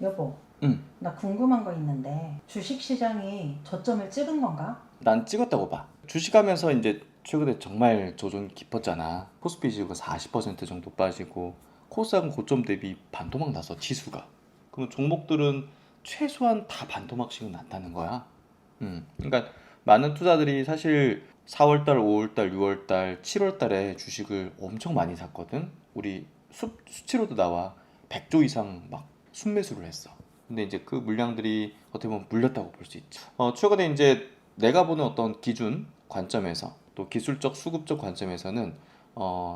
여보, 응. 나 궁금한 거 있는데 주식시장이 저점을 찍은 건가? 난 찍었다고 봐. 주식하면서 이제 최근에 정말 조정이 깊었잖아. 코스피 지수가 40% 정도 빠지고 코스닥은 고점 대비 반토막 나서 지수가. 그럼 종목들은 최소한 다 반토막씩은 났다는 거야. 그러니까 많은 투자들이 사실 4월달, 5월달, 6월달, 7월달에 주식을 엄청 많이 샀거든. 우리 수치로도 나와 100조 이상 막 순매수를 했어. 근데 이제 그 물량들이 어떻게 보면 물렸다고 볼 수 있죠. 최근에 이제 내가 보는 어떤 기준 관점에서 또 기술적 수급적 관점에서는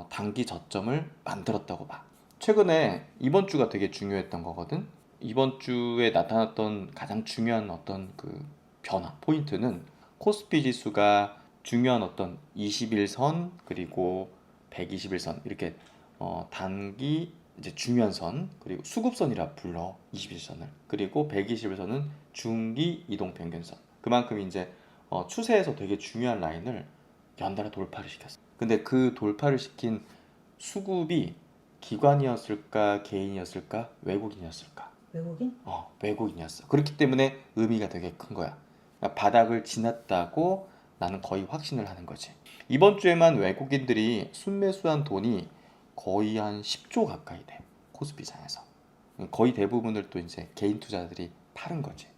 단기 저점을 만들었다고 봐. 최근에 이번 주가 되게 중요했던 거거든. 이번 주에 나타났던 가장 중요한 어떤 그 변화 포인트는 코스피 지수가 중요한 어떤 21선 그리고 121선 이렇게 단기 이제 중요한 선 그리고 수급선이라 불러 21선을 그리고 121선은 중기 이동 평균선 그만큼 이제 추세에서 되게 중요한 라인을 연달아 돌파를 시켰어. 근데 그 돌파를 시킨 수급이 기관이었을까 개인이었을까 외국인이었을까? 외국인? 외국인이었어. 그렇기 때문에 의미가 되게 큰 거야. 그러니까 바닥을 지났다고 나는 거의 확신을 하는 거지. 이번 주에만 외국인들이 순매수한 돈이 거의 한 10조 가까이 돼. 코스피상에서. 거의 대부분을 또 이제 개인 투자들이 파는 거지.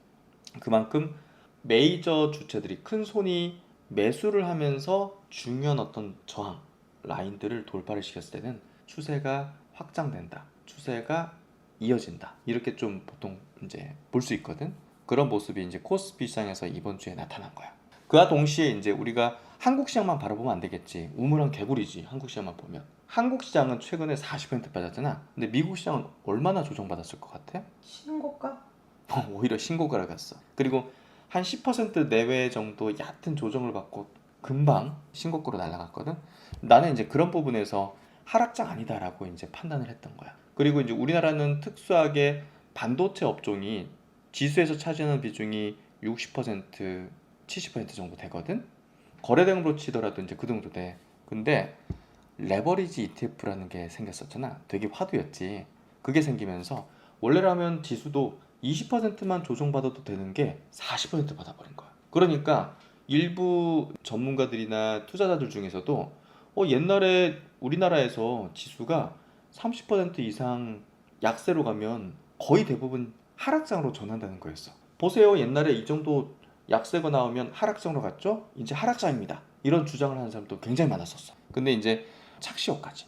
그만큼 메이저 주체들이 큰 손이 매수를 하면서 중요한 어떤 저항 라인들을 돌파를 시켰을 때는 추세가 확장된다. 추세가 이어진다. 이렇게 좀 보통 이제 볼 수 있거든. 그런 모습이 이제 코스피 시장에서 이번 주에 나타난 거야. 그와 동시에 이제 우리가 한국 시장만 바라보면 안 되겠지. 우물안 개구리지. 한국 시장만 보면. 한국 시장은 최근에 40% 빠졌잖아. 근데 미국 시장은 얼마나 조정받았을 것 같아? 신고가? 오히려 신고가를 갔어. 그리고 한 10% 내외 정도 얕은 조정을 받고 금방 신고가로 날아갔거든. 나는 이제 그런 부분에서 하락장 아니다라고 이제 판단을 했던 거야. 그리고 이제 우리나라는 특수하게 반도체 업종이 지수에서 차지하는 비중이 60%, 70% 정도 되거든. 거래대금으로 치더라도 이제 그 정도 돼. 근데 레버리지 ETF라는 게 생겼었잖아. 되게 화두였지. 그게 생기면서 원래라면 지수도 20%만 조정받아도 되는 게 40% 받아버린 거야. 그러니까 일부 전문가들이나 투자자들 중에서도 옛날에 우리나라에서 지수가 30% 이상 약세로 가면 거의 대부분 하락장으로 전환되는 거였어. 보세요. 옛날에 이 정도 약세가 나오면 하락장으로 갔죠? 이제 하락장입니다. 이런 주장을 하는 사람도 굉장히 많았었어. 근데 이제 착시효과지.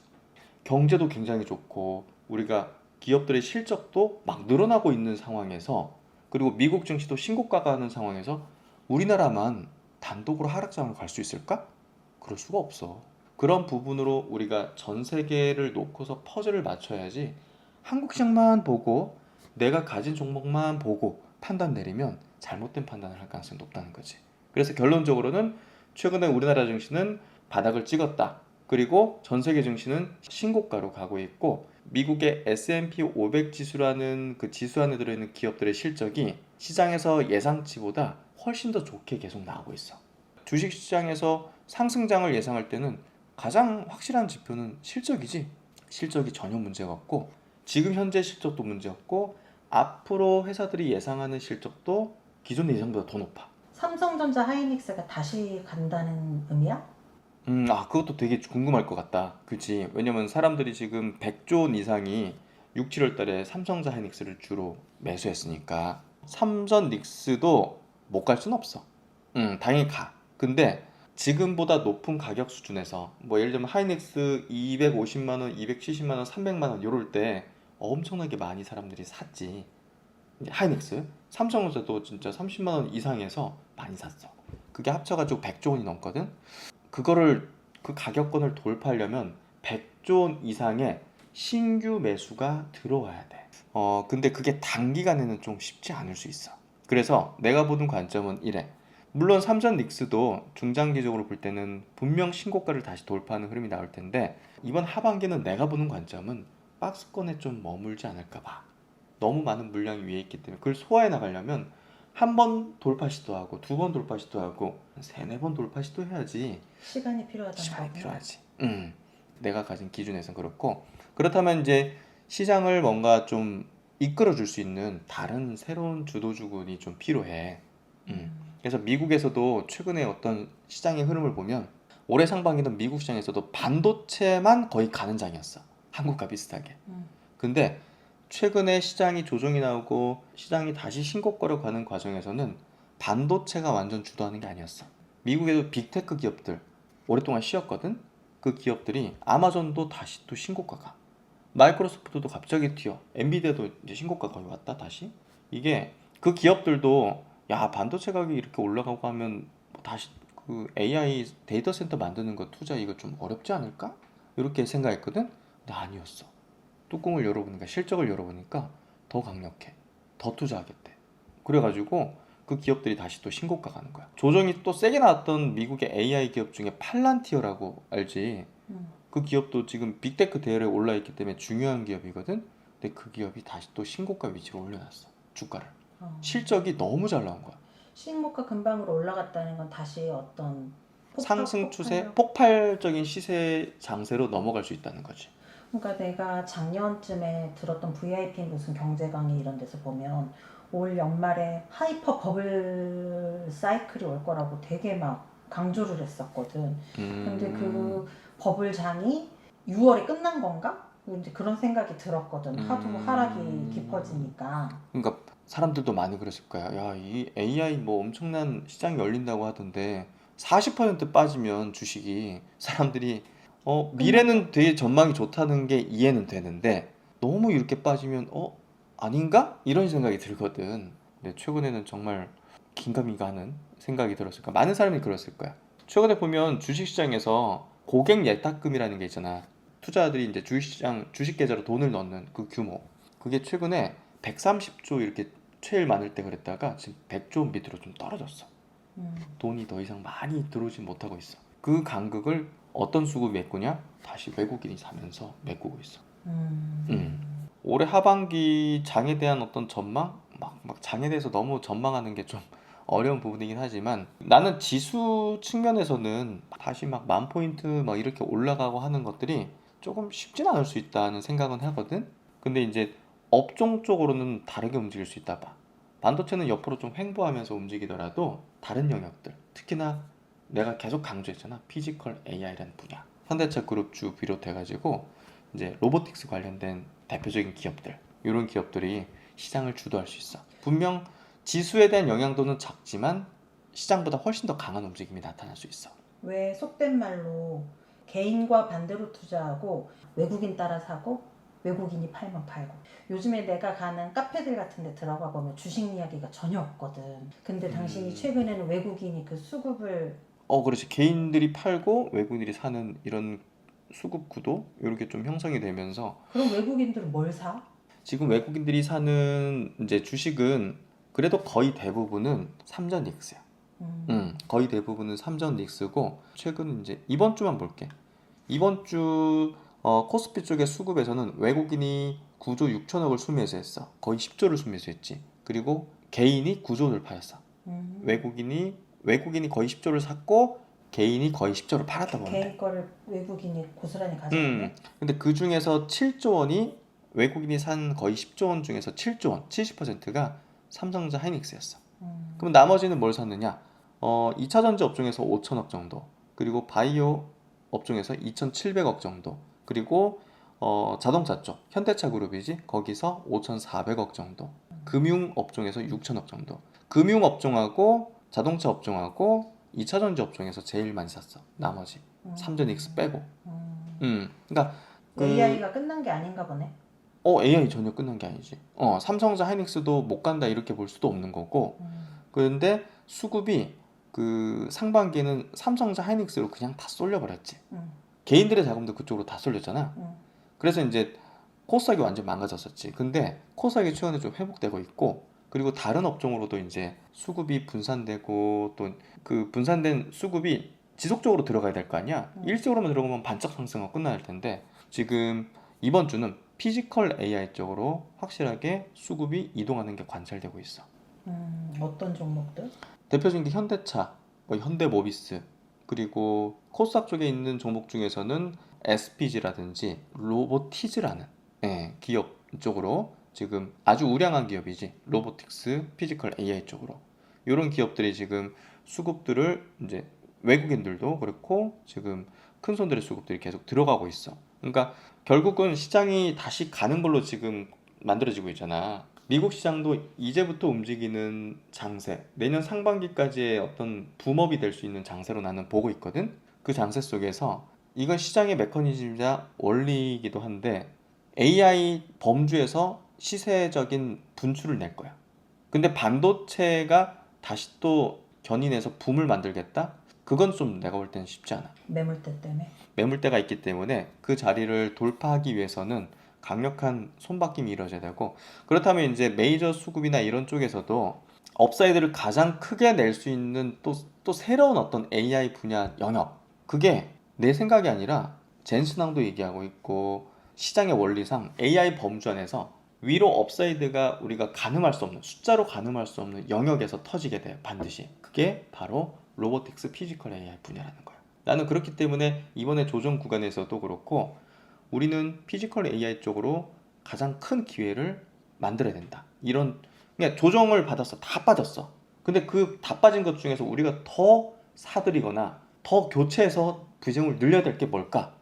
경제도 굉장히 좋고 우리가 기업들의 실적도 막 늘어나고 있는 상황에서 그리고 미국 증시도 신고가가 하는 상황에서 우리나라만 단독으로 하락장을 갈 수 있을까? 그럴 수가 없어. 그런 부분으로 우리가 전 세계를 놓고서 퍼즐을 맞춰야지 한국 시장만 보고 내가 가진 종목만 보고 판단 내리면 잘못된 판단을 할 가능성이 높다는 거지. 그래서 결론적으로는 최근에 우리나라 증시는 바닥을 찍었다. 그리고 전 세계 증시는 신고가로 가고 있고 미국의 S&P 500 지수라는 그 지수 안에 들어있는 기업들의 실적이 시장에서 예상치보다 훨씬 더 좋게 계속 나오고 있어. 주식시장에서 상승장을 예상할 때는 가장 확실한 지표는 실적이지. 실적이 전혀 문제가 없고 지금 현재 실적도 문제 없고 앞으로 회사들이 예상하는 실적도 기존 예상보다 더 높아. 삼성전자 하이닉스가 다시 간다는 의미야? 그것도 되게 궁금할 것 같다. 그치? 왜냐면 사람들이 지금 100조 원 이상이 6, 7월 달에 삼성자 하이닉스를 주로 매수했으니까 삼전 닉스도 못 갈 순 없어. 당연히 가. 근데 지금보다 높은 가격 수준에서 뭐 예를 들면 하이닉스 250만 원, 270만 원, 300만 원 이럴 때 엄청나게 많이 사람들이 샀지. 하이닉스, 삼성전자도 진짜 30만 원 이상에서 많이 샀어. 그게 합쳐가지고 100조 원이 넘거든. 그거를 그 가격권을 돌파하려면 100조 원 이상의 신규 매수가 들어와야 돼. 근데 그게 단기간에는 좀 쉽지 않을 수 있어. 그래서 내가 보는 관점은 이래. 물론 삼전 닉스도 중장기적으로 볼 때는 분명 신고가를 다시 돌파하는 흐름이 나올 텐데 이번 하반기는 내가 보는 관점은 박스권에 좀 머물지 않을까 봐. 너무 많은 물량이 위에 있기 때문에 그걸 소화해 나가려면 한 번 돌파 시도하고 두 번 돌파 시도하고 세네 번 돌파 시도해야지 시간이 필요하다는 시간이 거구나. 필요하지. 내가 가진 기준에선 그렇고 그렇다면 이제 시장을 뭔가 좀 이끌어줄 수 있는 다른 새로운 주도주군이 좀 필요해. 그래서 미국에서도 최근에 어떤 시장의 흐름을 보면 올해 상반기는 미국 시장에서도 반도체만 거의 가는 장이었어. 한국과 비슷하게. 음. 근데 최근에 시장이 조정이 나오고 시장이 다시 신고가로 가는 과정에서는 반도체가 완전 주도하는 게 아니었어. 미국에도 빅테크 기업들 오랫동안 쉬었거든. 그 기업들이 아마존도 다시 또 신고가가, 마이크로소프트도 갑자기 튀어, 엔비디아도 이제 신고가 거의 왔다 다시. 이게 그 기업들도 야 반도체 가격이 이렇게 올라가고 하면 뭐 다시 그 AI 데이터 센터 만드는 거 투자 이거 좀 어렵지 않을까? 이렇게 생각했거든. 근데 아니었어. 뚜껑을 열어보니까, 실적을 열어보니까 더 강력해. 더 투자하겠대. 그래가지고 그 기업들이 다시 또 신고가 가는 거야. 조정이 또 세게 나왔던 미국의 AI 기업 중에 팔란티어라고 알지? 음. 그 기업도 지금 빅테크 대열에 올라있기 때문에 중요한 기업이거든. 근데 그 기업이 다시 또 신고가 위치로 올려놨어. 주가를. 실적이 너무 잘 나온 거야. 신고가 근방으로 올라갔다는 건 다시 어떤 상승 추세, 폭발력? 폭발적인 시세 장세로 넘어갈 수 있다는 거지. 그러니까 내가 작년쯤에 들었던 VIP 무슨 경제 강의 이런 데서 보면 올 연말에 하이퍼 버블 사이클이 올 거라고 되게 막 강조를 했었거든. 근데 그 버블 장이 6월에 끝난 건가? 이제 그런 생각이 들었거든. 하도 하락이 깊어지니까. 그러니까 사람들도 많이 그랬을 거야. 야, 이 AI 뭐 엄청난 시장이 열린다고 하던데 40% 빠지면 주식이, 사람들이 미래는 되게 전망이 좋다는 게 이해는 되는데 너무 이렇게 빠지면 아닌가? 이런 생각이 들거든. 근데 최근에는 정말 긴가민가 하는 생각이 들었을 거야. 많은 사람이 그랬을 거야. 최근에 보면 주식시장에서 고객 예탁금이라는 게 있잖아. 투자자들이 이제 주식시장 주식 계좌로 돈을 넣는 그 규모. 그게 최근에 130조 이렇게 제일 많을 때 그랬다가 지금 100조 밑으로 좀 떨어졌어. 돈이 더 이상 많이 들어오지 못하고 있어. 그 간극을 어떤 수급이 메꾸냐? 다시 외국인이 사면서 메꾸고 있어. 올해 하반기 장에 대한 어떤 전망? 막 장에 대해서 너무 전망하는 게 좀 어려운 부분이긴 하지만 나는 지수 측면에서는 다시 막 10,000포인트 막 이렇게 올라가고 하는 것들이 조금 쉽진 않을 수 있다는 생각은 하거든. 근데 이제 업종 쪽으로는 다르게 움직일 수 있다 봐. 반도체는 옆으로 좀 횡보하면서 움직이더라도 다른 영역들, 특히나 내가 계속 강조했잖아, 피지컬 AI라는 분야, 현대차 그룹주 비롯해가지고 이제 로보틱스 관련된 대표적인 기업들, 이런 기업들이 시장을 주도할 수 있어. 분명 지수에 대한 영향도는 적지만 시장보다 훨씬 더 강한 움직임이 나타날 수 있어. 왜 속된 말로 개인과 반대로 투자하고 외국인 따라 사고 외국인이 팔면 팔고. 요즘에 내가 가는 카페들 같은 데 들어가 보면 주식 이야기가 전혀 없거든. 근데 당신이 최근에는 외국인이 그 수급을 그렇지. 개인들이 팔고 외국인들이 사는 이런 수급 구도 이렇게 좀 형성이 되면서 그럼 외국인들은 뭘 사? 지금 외국인들이 사는 이제 주식은 그래도 거의 대부분은 삼전 닉스야. 거의 대부분은 삼전 닉스고, 최근 이제 이번 주만 볼게. 이번 주 코스피 쪽의 수급에서는 외국인이 9조 6천억을 순매수했어. 거의 10조를 순매수했지. 그리고 개인이 9조를 팔았어. 외국인이 거의 10조를 샀고 개인이 거의 10조를 팔았다 보면 돼. 개인 거를 외국인이 고스란히 가져갔네. 근데 그 중에서 7조 원이, 외국인이 산 거의 10조 원 중에서 7조 원, 70%가 삼성전자 하이닉스였어. 그럼 나머지는 뭘 샀느냐? 2차 전지 업종에서 5천억 정도, 그리고 바이오 업종에서 2,700억 정도, 그리고 자동차 쪽 현대차 그룹이지, 거기서 5,400억 정도, 금융 업종에서 6천억 정도. 금융 업종하고 자동차 업종하고 2차 전지 업종에서 제일 많이 샀어. 나머지 삼전 X 빼고. 그러니까 AI가 끝난 게 아닌가 보네. AI 전혀 끝난 게 아니지. 삼성전자 하이닉스도 못 간다 이렇게 볼 수도 없는 거고. 그런데 수급이 그 상반기에는 삼성전자 하이닉스로 그냥 다 쏠려버렸지. 개인들의 자금도 그쪽으로 다 쏠렸잖아. 그래서 이제 코스닥이 완전 망가졌었지. 근데 코스닥이 최근에 좀 회복되고 있고, 그리고 다른 업종으로도 이제 수급이 분산되고, 또 그 분산된 수급이 지속적으로 들어가야 될 거 아니야. 일시적으로만 들어가면 반짝 상승하고 끝날 텐데, 지금 이번 주는 피지컬 AI 쪽으로 확실하게 수급이 이동하는 게 관찰되고 있어. 어떤 종목들? 대표적인 게 현대차, 뭐 현대모비스, 그리고 코스닥 쪽에 있는 종목 중에서는 SPG라든지 로보티즈라는 기업 쪽으로 지금 아주 우량한 기업이지. 로보틱스, 피지컬 AI 쪽으로. 이런 기업들이 지금 수급들을 이제 외국인들도 그렇고 지금 큰 손들의 수급들이 계속 들어가고 있어. 그러니까 결국은 시장이 다시 가는 걸로 지금 만들어지고 있잖아. 미국 시장도 이제부터 움직이는 장세, 내년 상반기까지의 어떤 붐업이 될 수 있는 장세로 나는 보고 있거든. 그 장세 속에서 이건 시장의 메커니즘이자 원리이기도 한데 AI 범주에서 시세적인 분출을 낼 거야. 근데 반도체가 다시 또 견인해서 붐을 만들겠다? 그건 좀 내가 볼 때는 쉽지 않아. 매물대 때문에. 매물대가 있기 때문에 그 자리를 돌파하기 위해서는 강력한 손바뀜이 이루어져야 되고, 그렇다면 이제 메이저 수급이나 이런 쪽에서도 업사이드를 가장 크게 낼 수 있는 또 새로운 어떤 AI 분야 영역, 그게 내 생각이 아니라 젠슨왕도 얘기하고 있고 시장의 원리상 AI 범주 안에서 위로 업사이드가 우리가 가늠할 수 없는, 숫자로 가늠할 수 없는 영역에서 터지게 돼요. 반드시. 그게 바로 로보틱스 피지컬 AI 분야라는 거야. 나는 그렇기 때문에 이번에 조정 구간에서도 그렇고 우리는 피지컬 AI 쪽으로 가장 큰 기회를 만들어야 된다. 이런, 그냥 조정을 받았어. 다 빠졌어. 근데 그 다 빠진 것 중에서 우리가 더 사들이거나 더 교체해서 비중을 늘려야 될 게 뭘까?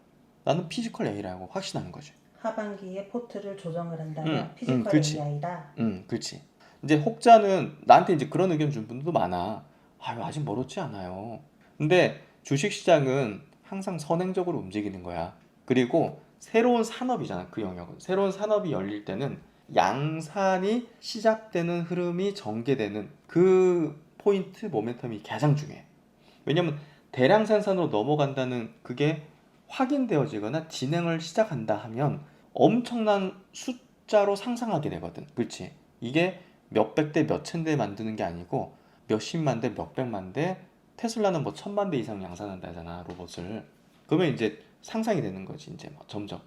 나는 피지컬 AI라고 확신하는 거지. 하반기에 포트를 조정을 한다면 피지컬 그렇지. AI다. 그렇지. 이제 혹자는 나한테 이제 그런 의견 준 분들도 많아. 아유, 아직 멀었지 않아요. 근데 주식시장은 항상 선행적으로 움직이는 거야. 그리고 새로운 산업이잖아, 그 영역은. 새로운 산업이 열릴 때는 양산이 시작되는 흐름이 전개되는 그 포인트 모멘텀이 가장 중요해. 왜냐면 대량 생산으로 넘어간다는 그게 확인되어지거나 진행을 시작한다 하면 엄청난 숫자로 상상하게 되거든. 그렇지? 이게 몇백 대 몇천 대 만드는 게 아니고 몇십만 대 몇백만 대, 테슬라는 뭐 천만 대 이상 양산한다잖아, 로봇을. 그러면 이제 상상이 되는 거지, 이제 뭐 점점.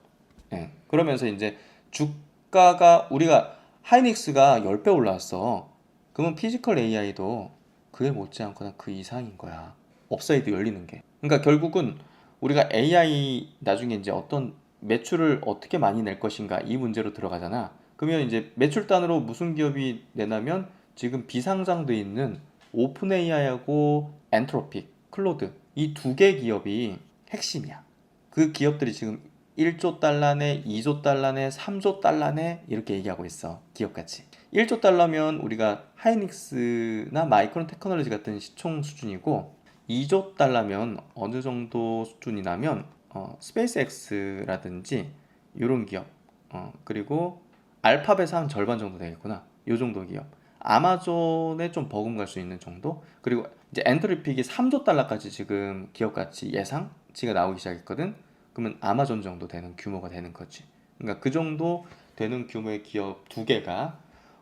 예. 그러면서 이제 주가가, 우리가 하이닉스가 10배 올라왔어. 그러면 피지컬 AI도 그에 못지않거나 그 이상인 거야. 업사이드 열리는 게. 그러니까 결국은 우리가 AI 나중에 이제 어떤 매출을 어떻게 많이 낼 것인가 이 문제로 들어가잖아. 그러면 이제 매출단으로 무슨 기업이 내냐면 지금 비상장돼 있는 오픈 AI하고 엔트로픽, 클로드 이 두 개 기업이 핵심이야. 그 기업들이 지금 1조 달러네, 2조 달러네, 3조 달러네 이렇게 얘기하고 있어. 기업가치. 1조 달러면 우리가 하이닉스나 마이크론 테크놀로지 같은 시총 수준이고 2조 달러면 어느 정도 수준이냐면 스페이스X라든지 이런 기업, 그리고 알파벳 한 절반 정도 되겠구나. 요 정도 기업. 아마존에 좀 버금갈 수 있는 정도. 그리고 이제 엔트리픽이 3조 달러까지 지금 기업 가치 예상치가 나오기 시작했거든. 그러면 아마존 정도 되는 규모가 되는 거지. 그러니까 그 정도 되는 규모의 기업 두 개가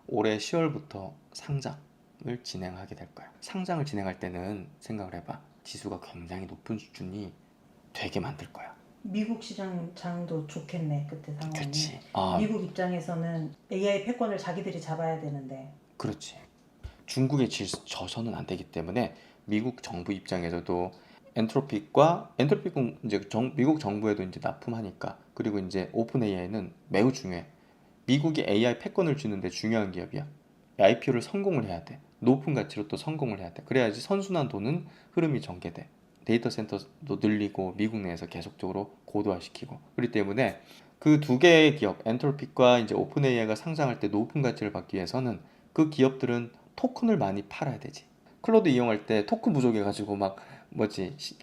올해 10월부터 상장을 진행하게 될 거야. 상장을 진행할 때는 생각을 해봐. 지수가 굉장히 높은 수준이 되게 만들 거야. 미국 시장 장도 좋겠네, 그때 상황이. 그렇지. 미국 입장에서는 AI 패권을 자기들이 잡아야 되는데. 그렇지. 중국에 져서는 안 되기 때문에 미국 정부 입장에서도 엔트로픽은 이제 미국 정부에도 이제 납품하니까. 그리고 이제 오픈 AI는 매우 중요해. 미국이 AI 패권을 주는데 중요한 기업이야. IPO를 성공을 해야 돼. 높은 가치로 또 성공을 해야 돼. 그래야지 선순환 도는 흐름이 전개돼. 데이터 센터도 늘리고 미국 내에서 계속적으로 고도화시키고. 그렇기 때문에 그 두 개의 기업, 엔트로픽과 이제 오픈 AI가 상장할 때 높은 가치를 받기 위해서는 그 기업들은 토큰을 많이 팔아야 되지. 클로드 이용할 때 토큰 부족해가지고 막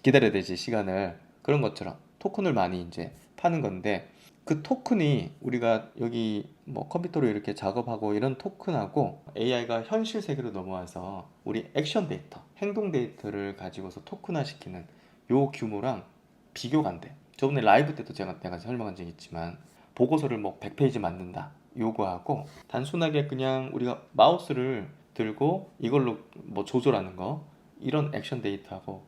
기다려야 되지, 시간을. 그런 것처럼 토큰을 많이 이제 파는 건데, 그 토큰이 우리가 여기 뭐 컴퓨터로 이렇게 작업하고 이런 토큰하고 AI가 현실 세계로 넘어와서 우리 액션 데이터, 행동 데이터를 가지고서 토큰화 시키는 요 규모랑 비교가 안 돼. 저번에 라이브 때도 내가 설명한 적이 있지만 보고서를 뭐 100페이지 만든다. 요거하고 단순하게 그냥 우리가 마우스를 들고 이걸로 뭐 조절하는 거, 이런 액션 데이터하고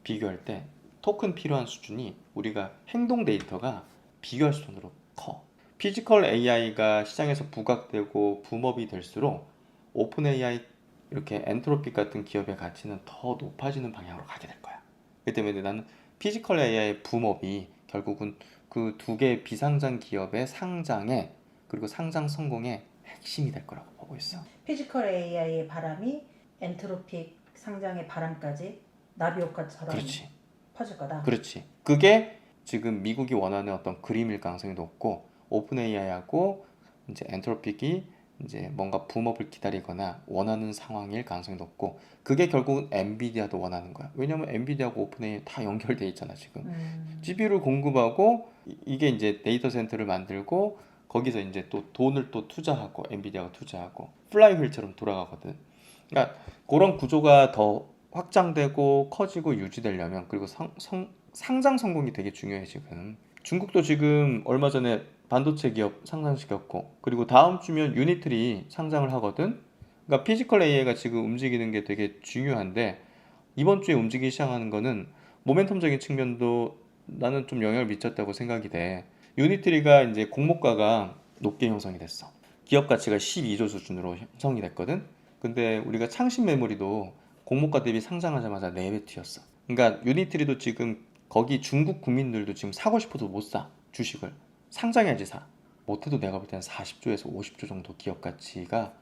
비교할 때 토큰 필요한 수준이 우리가 행동 데이터가 비교할 수준으로 커. 피지컬 AI가 시장에서 부각되고 붐업이 될수록 오픈 AI, 이렇게 엔트로픽 같은 기업의 가치는 더 높아지는 방향으로 가게 될 거야. 그렇기 때문에 나는 피지컬 AI 붐업이 결국은 그 두 개의 비상장 기업의 상장에, 그리고 상장 성공에 핵심이 될 거라고 보고 있어. 피지컬 AI의 바람이 엔트로픽 상장의 바람까지 나비 효과처럼 그렇지. 퍼질 거다. 그렇지. 그게 지금 미국이 원하는 어떤 그림일 가능성이 높고 오픈 AI하고 이제 엔트로픽이 이제 뭔가 붐업을 기다리거나 원하는 상황일 가능성이 높고 그게 결국은 엔비디아도 원하는 거야. 왜냐면 엔비디아하고 오픈 AI 다 연결돼 있잖아 지금. GPU를 공급하고 이게 이제 데이터 센터를 만들고 거기서 이제 또 돈을 또 투자하고 엔비디아가 투자하고 플라이휠처럼 돌아가거든. 그러니까 그런 구조가 더 확장되고 커지고 유지되려면 그리고 상장 성공이 되게 중요해 지금. 중국도 지금 얼마 전에 반도체 기업 상장시켰고 그리고 다음 주면 유니트리 상장을 하거든. 그러니까 피지컬 AI가 지금 움직이는 게 되게 중요한데 이번 주에 움직이기 시작하는 거는 모멘텀적인 측면도 나는 좀 영향을 미쳤다고 생각이 돼. 유니트리가 이제 공모가가 높게 형성이 됐어. 기업 가치가 12조 수준으로 형성이 됐거든. 근데 우리가 창신 메모리도 공모가 대비 상장하자마자 4배 튀었어. 그러니까 유니트리도 지금 거기 중국 국민들도 지금 사고 싶어도 못 사. 주식을. 상장해야지 사. 못해도 내가 볼 때는 40조에서 50조 정도 기업 가치가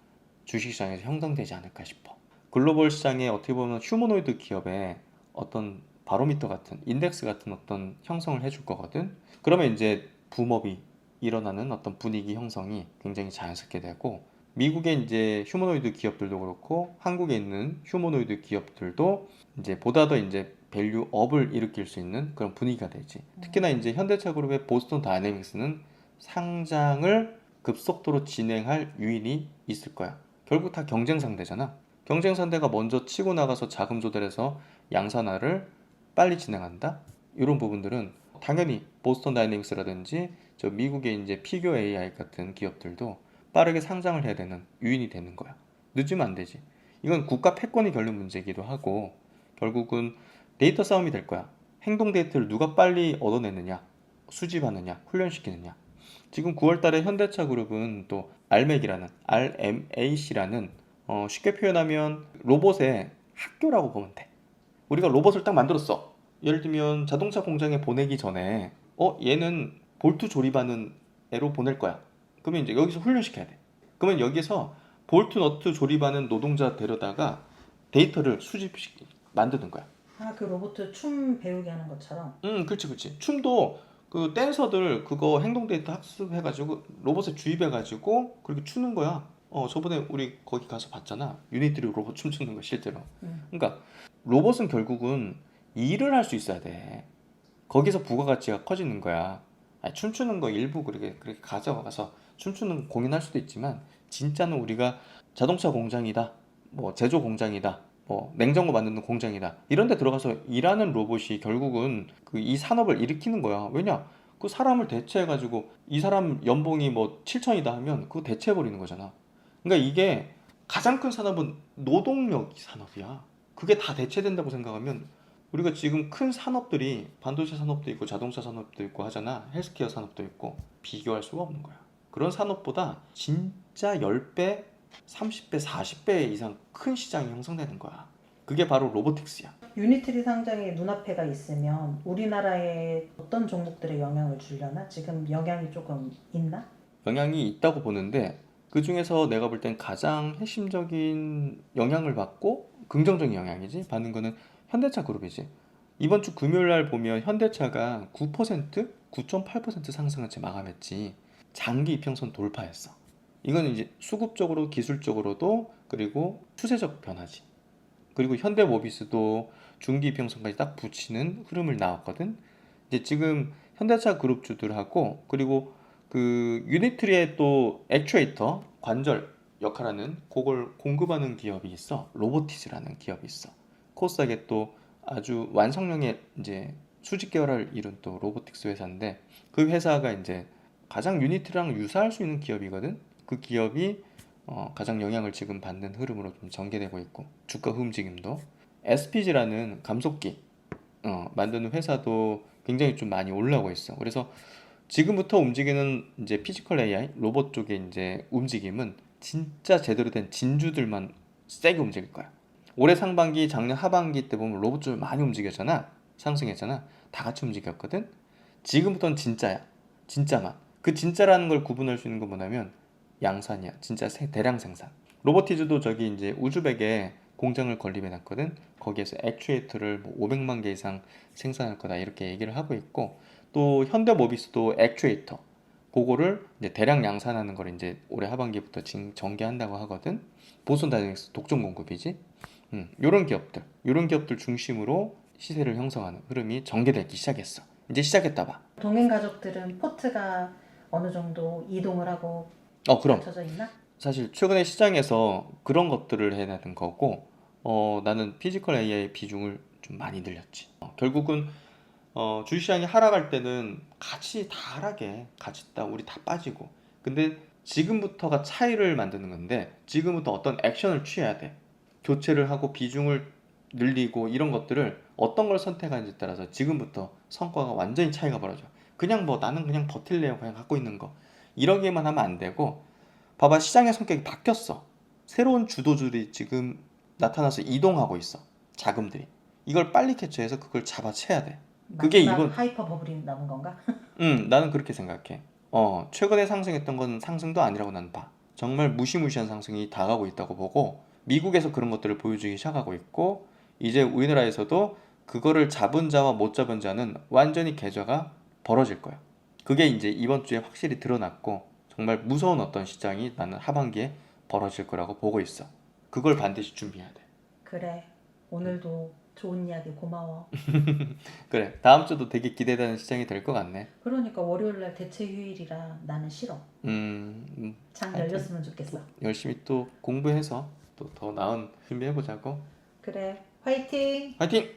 주식시장에서 형성되지 않을까 싶어. 글로벌 시장에 어떻게 보면 휴머노이드 기업의 어떤 바로미터 같은 인덱스 같은 어떤 형성을 해줄 거거든. 그러면 이제 붐업이 일어나는 어떤 분위기 형성이 굉장히 자연스럽게 되고 미국의 이제 휴머노이드 기업들도 그렇고 한국에 있는 휴머노이드 기업들도 이제 보다 더 이제 밸류업을 일으킬 수 있는 그런 분위기가 되지. 특히나 이제 현대차 그룹의 보스턴 다이내믹스는 상장을 급속도로 진행할 유인이 있을 거야. 결국 다 경쟁 상대잖아. 경쟁 상대가 먼저 치고 나가서 자금 조달해서 양산화를 빨리 진행한다. 이런 부분들은 당연히 보스턴 다이내믹스라든지 저 미국의 이제 피규어 AI 같은 기업들도 빠르게 상장을 해야 되는 유인이 되는 거야. 늦으면 안 되지. 이건 국가 패권이 결린 문제이기도 하고 결국은 데이터 싸움이 될 거야. 행동 데이터를 누가 빨리 얻어내느냐, 수집하느냐, 훈련시키느냐. 지금 9월 달에 현대차 그룹은 또 RMAC라는 RMAC라는 쉽게 표현하면 로봇의 학교라고 보면 돼. 우리가 로봇을 딱 만들었어. 예를 들면 자동차 공장에 보내기 전에 얘는 볼트 조립하는 애로 보낼 거야. 그러면 이제 여기서 훈련시켜야 돼. 그러면 여기서 볼트 너트 조립하는 노동자 데려다가 데이터를 만드는 거야. 아, 그 로봇 춤 배우게 하는 것처럼. 그렇지, 그렇지. 춤도 그 댄서들 그거 행동 데이터 학습해가지고 로봇에 주입해가지고 그렇게 추는 거야. 저번에 우리 거기 가서 봤잖아. 유니트리 로봇 춤추는 거 실제로. 그러니까 로봇은 결국은 일을 할 수 있어야 돼. 거기서 부가가치가 커지는 거야. 아니, 춤추는 거 일부 그렇게 가져가서 춤추는 공연할 수도 있지만 진짜는 우리가 자동차 공장이다, 뭐 제조 공장이다, 뭐 냉장고 만드는 공장이다 이런 데 들어가서 일하는 로봇이 결국은 그 이 산업을 일으키는 거야. 왜냐? 그 사람을 대체해가지고 이 사람 연봉이 뭐 7천이다 하면 그거 대체해버리는 거잖아. 그러니까 이게 가장 큰 산업은 노동력 산업이야. 그게 다 대체된다고 생각하면 우리가 지금 큰 산업들이 반도체 산업도 있고 자동차 산업도 있고 하잖아. 헬스케어 산업도 있고 비교할 수가 없는 거야. 그런 산업보다 진짜 10배, 30배, 40배 이상 큰 시장이 형성되는 거야. 그게 바로 로보틱스야. 유니트리 상장의 눈앞에가 있으면 우리나라에 어떤 종목들에 영향을 주려나? 지금 영향이 조금 있나? 영향이 있다고 보는데 그 중에서 내가 볼 땐 가장 핵심적인 영향을 받고 긍정적인 영향이지 받는 거는 현대차 그룹이지. 이번 주 금요일 날 보면 현대차가 9%, 9.8% 상승한 채 마감했지. 장기 이평선 돌파했어. 이건 이제 수급적으로 기술적으로도 그리고 추세적 변화지. 그리고 현대모비스도 중기 이평선까지 딱 붙이는 흐름을 나왔거든. 이제 지금 현대차 그룹주들하고 그리고 그 유니트리의 또 액추에이터 관절 역할하는 그걸 공급하는 기업이 있어. 로보티스라는 기업이 있어. 코스닥에 또 아주 완성형의 이제 수직 계열을 이룬 또 로보틱스 회사인데 그 회사가 이제 가장 유니트랑 유사할 수 있는 기업이거든. 그 기업이 가장 영향을 지금 받는 흐름으로 좀 전개되고 있고 주가 움직임도 SPG라는 감속기 만드는 회사도 굉장히 좀 많이 올라오고 있어. 그래서 지금부터 움직이는 이제 피지컬 AI 로봇 쪽의 이제 움직임은 진짜 제대로 된 진주들만 세게 움직일 거야. 올해 상반기, 작년 하반기 때 보면 로봇 쪽 많이 움직였잖아. 상승했잖아. 다 같이 움직였거든. 지금부터는 진짜야. 진짜만. 그 진짜라는 걸 구분할 수 있는 건 뭐냐면 양산이야. 진짜 대량 생산. 로보티즈도 저기 이제 우즈벡에 공장을 건립해 놨거든. 거기에서 액추에이터를 뭐 500만 개 이상 생산할 거다 이렇게 얘기를 하고 있고, 또 현대모비스도 액추에이터 그거를 이제 대량 양산하는 걸 이제 올해 하반기부터 전개한다고 하거든. 보손 다이내믹스 독점 공급이지. 요런 기업들 중심으로 시세를 형성하는 흐름이 전개되기 시작했어. 이제 시작했다 봐. 동행 가족들은 포트가 어느 정도 이동을 하고 그럼 갖춰져 있나? 사실 최근에 시장에서 그런 것들을 해야 되는 거고, 나는 피지컬 AI 비중을 좀 많이 늘렸지. 결국은 주식시장이 하락할 때는 같이 다 하락해. 같이 다 우리 다 빠지고. 근데 지금부터가 차이를 만드는 건데, 지금부터 어떤 액션을 취해야 돼. 교체를 하고 비중을 늘리고 이런 것들을 어떤 걸 선택하는지 따라서 지금부터 성과가 완전히 차이가 벌어져. 그냥 뭐 나는 그냥 버틸래요. 그냥 갖고 있는 거. 이러기만 하면 안 되고, 봐봐, 시장의 성격이 바뀌었어. 새로운 주도주들이 지금 나타나서 이동하고 있어. 자금들이. 이걸 빨리 캐치해서 그걸 잡아채야 돼. 그게 마지막 이번 하이퍼 버블이 남은 건가? 나는 그렇게 생각해. 최근에 상승했던 건 상승도 아니라고 난 봐. 정말 무시무시한 상승이 다가오고 있다고 보고, 미국에서 그런 것들을 보여주기 시작하고 있고, 이제 우리나라에서도 그거를 잡은 자와 못 잡은 자는 완전히 계좌가 벌어질 거야. 그게 이제 이번 주에 확실히 드러났고, 정말 무서운 어떤 시장이 나는 하반기에 벌어질 거라고 보고 있어. 그걸 반드시 준비해야 돼. 그래. 오늘도 좋은 이야기 고마워. 그래, 다음 주도 되게 기대되는 시장이 될 것 같네. 그러니까 월요일날 대체 휴일이라 나는 싫어. 장 하여튼 열렸으면 좋겠어. 열심히 또 공부해서 또 더 나은 준비해보자고. 그래. 화이팅! 화이팅!